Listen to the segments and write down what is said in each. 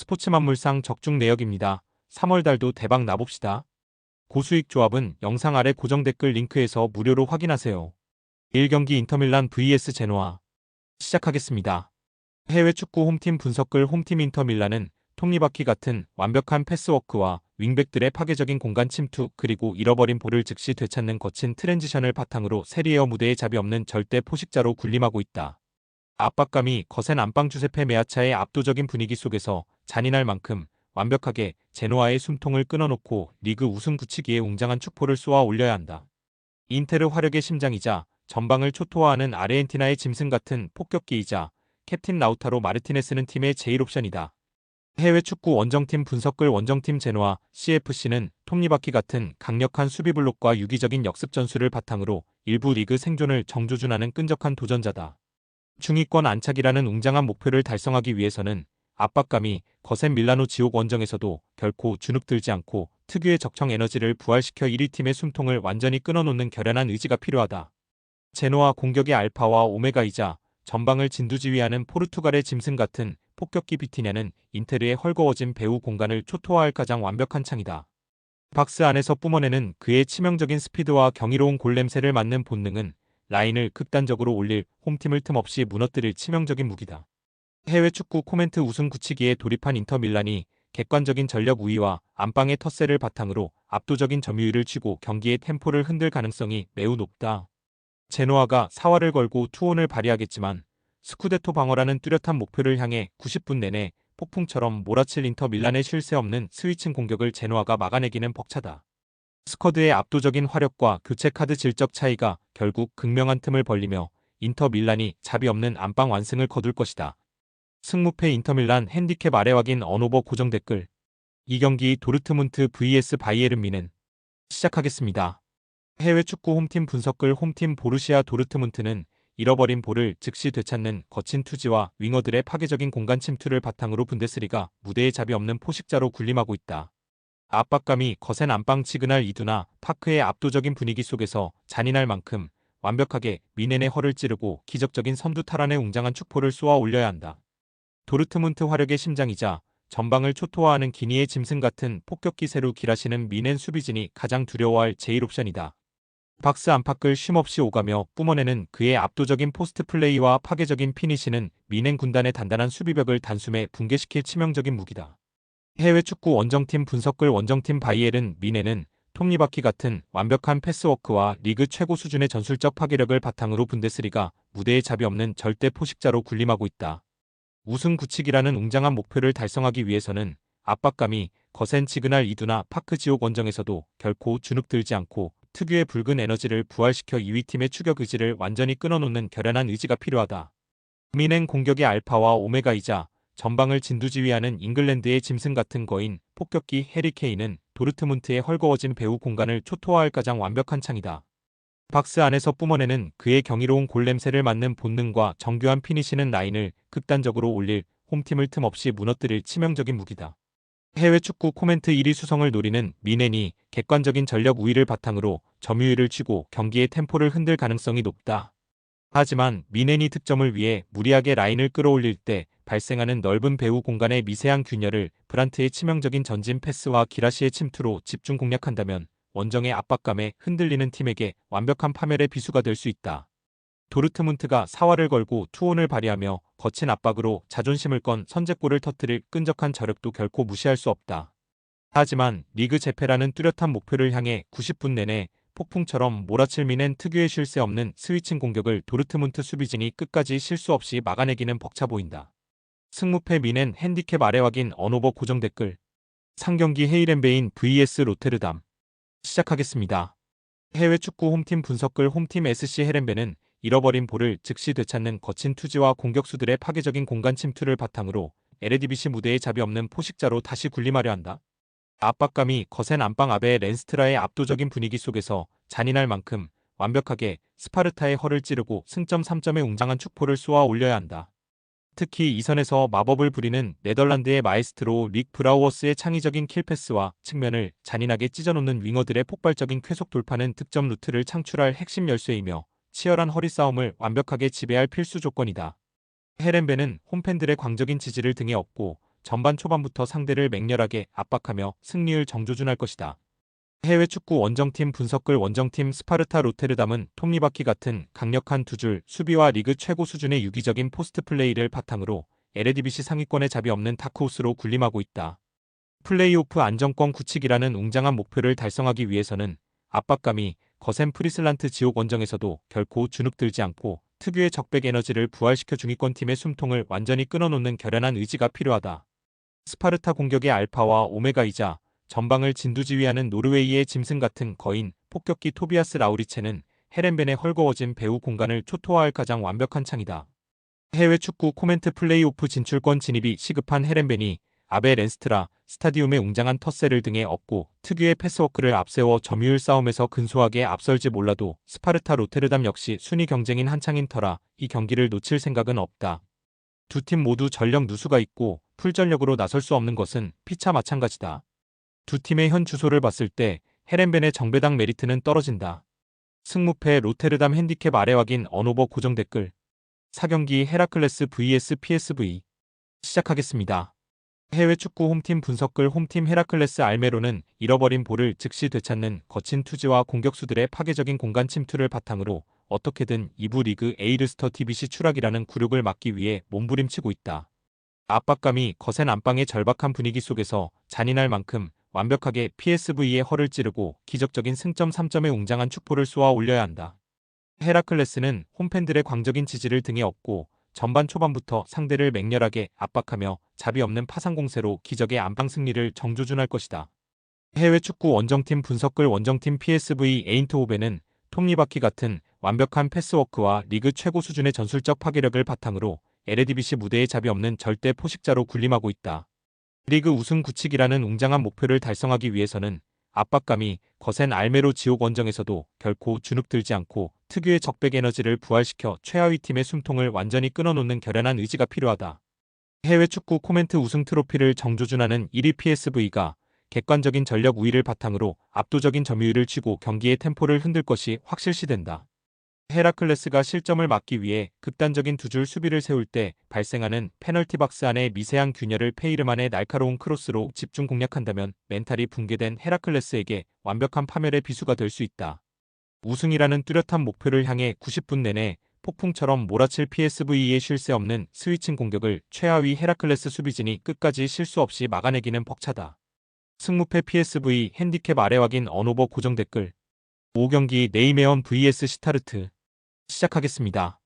스포츠만물상 적중 내역입니다. 3월달도 대박 나봅시다. 고수익 조합은 영상 아래 고정 댓글 링크에서 무료로 확인하세요. 1경기 인터밀란 vs 제노아 시작하겠습니다. 해외 축구 홈팀 분석글 홈팀 인터밀란은 톱니바퀴 같은 완벽한 패스워크와 윙백들의 파괴적인 공간 침투 그리고 잃어버린 볼을 즉시 되찾는 거친 트랜지션을 바탕으로 세리에어 무대에 잡이 없는 절대 포식자로 군림하고 있다. 압박감이 거센 안방 주세페 메아차의 압도적인 분위기 속에서 잔인할 만큼 완벽하게 제노아의 숨통을 끊어놓고 리그 우승 굳히기에 웅장한 축포를 쏘아 올려야 한다. 인테르 화력의 심장이자 전방을 초토화하는 아르헨티나의 짐승 같은 폭격기이자 캡틴 라우타로 마르티네스는 팀의 제1옵션이다. 해외 축구 원정팀 분석글 원정팀 제노아 CFC는 톱니바퀴 같은 강력한 수비 블록과 유기적인 역습 전술을 바탕으로 일부 리그 생존을 정조준하는 끈적한 도전자다. 중위권 안착이라는 웅장한 목표를 달성하기 위해서는 압박감이 거센 밀라노 지옥 원정에서도 결코 주눅들지 않고 특유의 적정 에너지를 부활시켜 1위 팀의 숨통을 완전히 끊어놓는 결연한 의지가 필요하다. 제노아 공격의 알파와 오메가이자 전방을 진두지휘하는 포르투갈의 짐승 같은 폭격기 비티냐는 인테르의 헐거워진 배후 공간을 초토화할 가장 완벽한 창이다. 박스 안에서 뿜어내는 그의 치명적인 스피드와 경이로운 골냄새를 맡는 본능은 라인을 극단적으로 올릴 홈팀을 틈없이 무너뜨릴 치명적인 무기다. 해외 축구 코멘트 우승 굳히기에 돌입한 인터밀란이 객관적인 전력 우위와 안방의 텃세를 바탕으로 압도적인 점유율을 쥐고 경기의 템포를 흔들 가능성이 매우 높다. 제노아가 사활을 걸고 투혼을 발휘하겠지만 스쿠데토 방어라는 뚜렷한 목표를 향해 90분 내내 폭풍처럼 몰아칠 인터밀란의 쉴 새 없는 스위칭 공격을 제노아가 막아내기는 벅차다. 스쿼드의 압도적인 화력과 교체 카드 질적 차이가 결국 극명한 틈을 벌리며 인터밀란이 잡이 없는 안방 완승을 거둘 것이다. 승무패 인터밀란 핸디캡 아래 확인 언오버 고정 댓글. 이 경기 도르트문트 vs 바이에른 뮌헨 시작하겠습니다. 해외 축구 홈팀 분석글 홈팀 보루시아 도르트문트는 잃어버린 볼을 즉시 되찾는 거친 투지와 윙어들의 파괴적인 공간 침투를 바탕으로 분데스리가 무대에 잡이 없는 포식자로 군림하고 있다. 압박감이 거센 안방 시그널 이두나 파크의 압도적인 분위기 속에서 잔인할 만큼 완벽하게 뮌헨의 허를 찌르고 기적적인 선두 탈환의 웅장한 축포를 쏘아 올려야 한다. 도르트문트 화력의 심장이자 전방을 초토화하는 기니의 짐승 같은 폭격기세로 길하시는 뮌헨 수비진이 가장 두려워할 제1옵션이다. 박스 안팎을 쉼없이 오가며 뿜어내는 그의 압도적인 포스트 플레이와 파괴적인 피니시는 뮌헨 군단의 단단한 수비벽을 단숨에 붕괴시킬 치명적인 무기다. 해외 축구 원정팀 분석글 원정팀 바이에른 뮌헨은 톱니바퀴 같은 완벽한 패스워크와 리그 최고 수준의 전술적 파괴력을 바탕으로 분데스리가 무대에 잡이 없는 절대 포식자로 군림하고 있다. 우승 굳히기라는 웅장한 목표를 달성하기 위해서는 압박감이 거센 시그널 이두나 파크 지옥 원정에서도 결코 주눅들지 않고 특유의 붉은 에너지를 부활시켜 2위 팀의 추격 의지를 완전히 끊어놓는 결연한 의지가 필요하다. 뮌헨 공격의 알파와 오메가이자 전방을 진두지휘하는 잉글랜드의 짐승 같은 거인 폭격기 해리 케인은 도르트문트의 헐거워진 배후 공간을 초토화할 가장 완벽한 창이다. 박스 안에서 뿜어내는 그의 경이로운 골냄새를 맡는 본능과 정교한 피니시는 라인을 극단적으로 올릴 홈팀을 틈없이 무너뜨릴 치명적인 무기다. 해외 축구 코멘트 1위 수성을 노리는 뮌헨이 객관적인 전력 우위를 바탕으로 점유율을 쥐고 경기의 템포를 흔들 가능성이 높다. 하지만 뮌헨이 득점을 위해 무리하게 라인을 끌어올릴 때 발생하는 넓은 배후 공간의 미세한 균열을 브란트의 치명적인 전진 패스와 기라시의 침투로 집중 공략한다면 원정의 압박감에 흔들리는 팀에게 완벽한 파멸의 비수가 될 수 있다. 도르트문트가 사활을 걸고 투혼을 발휘하며 거친 압박으로 자존심을 건 선제골을 터뜨릴 끈적한 저력도 결코 무시할 수 없다. 하지만 리그 재패라는 뚜렷한 목표를 향해 90분 내내 폭풍처럼 몰아칠 뮌헨 특유의 쉴 새 없는 스위칭 공격을 도르트문트 수비진이 끝까지 실수 없이 막아내기는 벅차 보인다. 승무패 뮌헨 핸디캡 아래 확인 언오버 고정 댓글. 상경기 헤이렌베인 vs 로테르담 시작하겠습니다. 해외 축구 홈팀 분석글 홈팀 SC 헤렌베는 잃어버린 볼을 즉시 되찾는 거친 투지와 공격수들의 파괴적인 공간 침투를 바탕으로 에레디비시 무대에 잡이 없는 포식자로 다시 군림하려 한다. 압박감이 거센 안방 아베 렌스트라의 압도적인 분위기 속에서 잔인할 만큼 완벽하게 스파르타의 허를 찌르고 승점 3점의 웅장한 축포를 쏘아 올려야 한다. 특히 이 선에서 마법을 부리는 네덜란드의 마에스트로 릭 브라우어스의 창의적인 킬패스와 측면을 잔인하게 찢어놓는 윙어들의 폭발적인 쾌속 돌파는 득점 루트를 창출할 핵심 열쇠이며 치열한 허리 싸움을 완벽하게 지배할 필수 조건이다. 헤렌베는 홈팬들의 광적인 지지를 등에 업고 전반 초반부터 상대를 맹렬하게 압박하며 승리를 정조준할 것이다. 해외 축구 원정팀 분석글 원정팀 스파르타 로테르담은 톱니바퀴 같은 강력한 두 줄 수비와 리그 최고 수준의 유기적인 포스트 플레이를 바탕으로 에레디비시 상위권에 잡이 없는 다크호스로 군림하고 있다. 플레이오프 안정권 구축이라는 웅장한 목표를 달성하기 위해서는 압박감이 거센 프리슬란트 지옥 원정에서도 결코 주눅들지 않고 특유의 적백 에너지를 부활시켜 중위권팀의 숨통을 완전히 끊어놓는 결연한 의지가 필요하다. 스파르타 공격의 알파와 오메가이자 전방을 진두지휘하는 노르웨이의 짐승 같은 거인 폭격기 토비아스 라우리체는 헤렌벤의 헐거워진 배후 공간을 초토화할 가장 완벽한 창이다. 해외 축구 코멘트 플레이오프 진출권 진입이 시급한 헤렌벤이 아베 렌스트라 스타디움의 웅장한 텃세를 등에 업고 특유의 패스워크를 앞세워 점유율 싸움에서 근소하게 앞설지 몰라도 스파르타 로테르담 역시 순위 경쟁인 한창인 터라 이 경기를 놓칠 생각은 없다. 두 팀 모두 전력 누수가 있고 풀전력으로 나설 수 없는 것은 피차 마찬가지다. 두 팀의 현 주소를 봤을 때 헤렌벤의 정배당 메리트는 떨어진다. 승무패 로테르담 핸디캡 아래 확인 언오버 고정 댓글 4경기 헤라클레스 vs PSV 시작하겠습니다. 해외 축구 홈팀 분석글 홈팀 헤라클레스 알메로는 잃어버린 볼을 즉시 되찾는 거친 투지와 공격수들의 파괴적인 공간 침투를 바탕으로 어떻게든 2부 리그 A르스터 TBC 추락이라는 굴욕을 막기 위해 몸부림치고 있다. 압박감이 거센 안방의 절박한 분위기 속에서 잔인할 만큼 완벽하게 PSV의 허를 찌르고 기적적인 승점 3점의 웅장한 축포를 쏘아 올려야 한다. 헤라클레스는 홈팬들의 광적인 지지를 등에 업고 전반 초반부터 상대를 맹렬하게 압박하며 자비 없는 파상 공세로 기적의 안방 승리를 정조준할 것이다. 해외 축구 원정팀 분석글 원정팀 PSV 에인트호벤은 톱니바퀴 같은 완벽한 패스워크와 리그 최고 수준의 전술적 파괴력을 바탕으로 에레디비시 무대에 자비 없는 절대 포식자로 군림하고 있다. 리그 우승 구축이라는 웅장한 목표를 달성하기 위해서는 압박감이 거센 알메로 지옥 원정에서도 결코 주눅들지 않고 특유의 적백 에너지를 부활시켜 최하위 팀의 숨통을 완전히 끊어놓는 결연한 의지가 필요하다. 해외 축구 코멘트 우승 트로피를 정조준하는 1위 PSV가 객관적인 전력 우위를 바탕으로 압도적인 점유율을 쥐고 경기의 템포를 흔들 것이 확실시된다. 헤라클레스가 실점을 막기 위해 극단적인 두 줄 수비를 세울 때 발생하는 페널티 박스 안의 미세한 균열을 페이르만의 날카로운 크로스로 집중 공략한다면 멘탈이 붕괴된 헤라클레스에게 완벽한 파멸의 비수가 될 수 있다. 우승이라는 뚜렷한 목표를 향해 90분 내내 폭풍처럼 몰아칠 PSV의 쉴 새 없는 스위칭 공격을 최하위 헤라클레스 수비진이 끝까지 실수 없이 막아내기는 벅차다. 승무패 PSV 핸디캡 아래 확인 언오버 고정 댓글 5경기 네이메언 vs 시타르트 시작하겠습니다.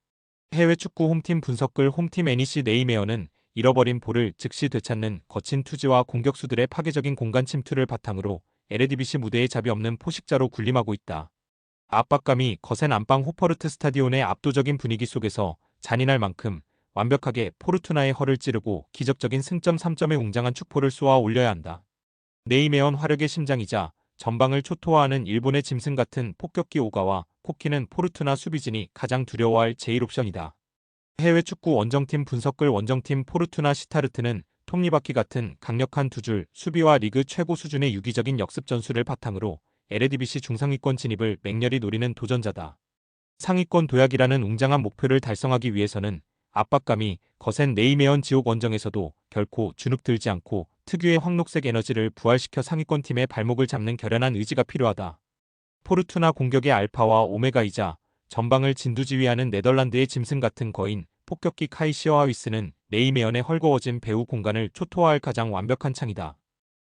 해외 축구 홈팀 분석글 홈팀 NEC 네이메어는 잃어버린 볼을 즉시 되찾는 거친 투지와 공격수들의 파괴적인 공간 침투를 바탕으로 에레디비시 무대에 자비 없는 포식자로 군림하고 있다. 압박감이 거센 안방 호퍼르트 스타디온의 압도적인 분위기 속에서 잔인할 만큼 완벽하게 포르투나의 허를 찌르고 기적적인 승점 3점의 웅장한 축포를 쏘아 올려야 한다. 네이메언 화력의 심장이자 전방을 초토화하는 일본의 짐승 같은 폭격기 오가와 코키는 포르투나 수비진이 가장 두려워할 제1옵션이다. 해외 축구 원정팀 분석글 원정팀 포르투나 시타르트는 톱니바퀴 같은 강력한 두 줄 수비와 리그 최고 수준의 유기적인 역습 전술을 바탕으로 에레디비시 중상위권 진입을 맹렬히 노리는 도전자다. 상위권 도약이라는 웅장한 목표를 달성하기 위해서는 압박감이 거센 네이메언 지옥 원정에서도 결코 주눅들지 않고 특유의 황록색 에너지를 부활시켜 상위권 팀의 발목을 잡는 결연한 의지가 필요하다. 포르투나 공격의 알파와 오메가이자 전방을 진두지휘하는 네덜란드의 짐승 같은 거인 폭격기 카이시어하위스는 네이메언의 헐거워진 배후 공간을 초토화할 가장 완벽한 창이다.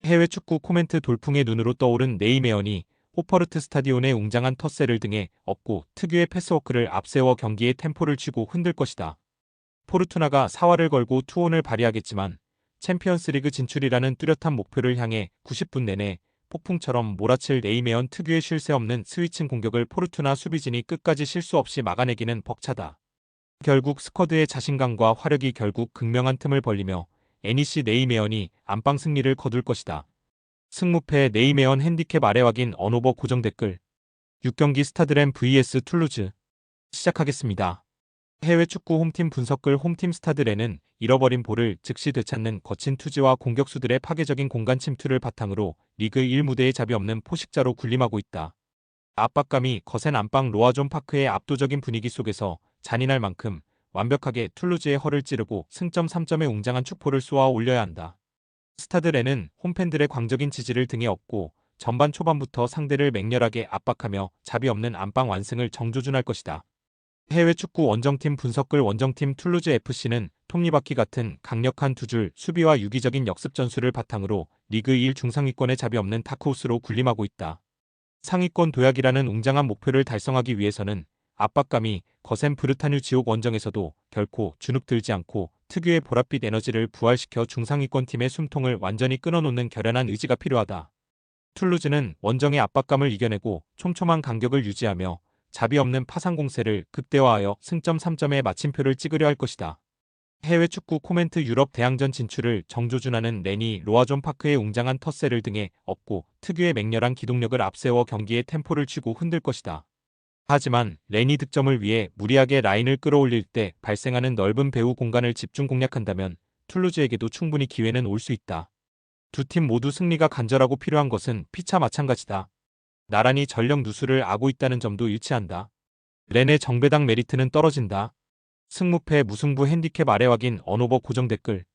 해외 축구 코멘트 돌풍의 눈으로 떠오른 네이메언이 호퍼르트 스타디온의 웅장한 텃세를 등에 업고 특유의 패스워크를 앞세워 경기의 템포를 쥐고 흔들 것이다. 포르투나가 사활을 걸고 투혼을 발휘하겠지만 챔피언스리그 진출이라는 뚜렷한 목표를 향해 90분 내내 폭풍처럼 몰아칠 네이메언 특유의 쉴 새 없는 스위칭 공격을 포르투나 수비진이 끝까지 실수 없이 막아내기는 벅차다. 결국 스쿼드의 자신감과 화력이 결국 극명한 틈을 벌리며 NEC 네이메언이 안방 승리를 거둘 것이다. 승무패 네이메언 핸디캡 아래 확인 언오버 고정 댓글 6경기 스타드램 vs 툴루즈 시작하겠습니다. 해외 축구 홈팀 분석글 홈팀 스타드레는 잃어버린 볼을 즉시 되찾는 거친 투지와 공격수들의 파괴적인 공간 침투를 바탕으로 리그 1 무대에 자비 없는 포식자로 군림하고 있다. 압박감이 거센 안방 로아존 파크의 압도적인 분위기 속에서 잔인할 만큼 완벽하게 툴루즈의 허를 찌르고 승점 3점의 웅장한 축포를 쏘아 올려야 한다. 스타드 렌은 홈팬들의 광적인 지지를 등에 업고 전반 초반부터 상대를 맹렬하게 압박하며 자비 없는 안방 완승을 정조준할 것이다. 해외 축구 원정팀 분석글 원정팀 툴루즈 FC는 톱니바퀴 같은 강력한 두 줄 수비와 유기적인 역습 전술을 바탕으로 리그 1 중상위권의 자비 없는 다크호스로 군림하고 있다. 상위권 도약이라는 웅장한 목표를 달성하기 위해서는 압박감이 거센 브르타뉴 지옥 원정에서도 결코 주눅들지 않고 특유의 보랏빛 에너지를 부활시켜 중상위권 팀의 숨통을 완전히 끊어놓는 결연한 의지가 필요하다. 툴루즈는 원정의 압박감을 이겨내고 촘촘한 간격을 유지하며 자비 없는 파상 공세를 극대화하여 승점 3점의 마침표를 찍으려 할 것이다. 해외 축구 코멘트 유럽 대항전 진출을 정조준하는 렌이 로아존 파크의 웅장한 텃세를 등에 업고 특유의 맹렬한 기동력을 앞세워 경기의 템포를 쥐고 흔들 것이다. 하지만 렌이 득점을 위해 무리하게 라인을 끌어올릴 때 발생하는 넓은 배후 공간을 집중 공략한다면 툴루즈에게도 충분히 기회는 올 수 있다. 두 팀 모두 승리가 간절하고 필요한 것은 피차 마찬가지다. 나란히 전력 누수를 아고 있다는 점도 일치한다. 렌의 정배당 메리트는 떨어진다. 승무패 무승부 핸디캡 아래 확인 언오버 고정 댓글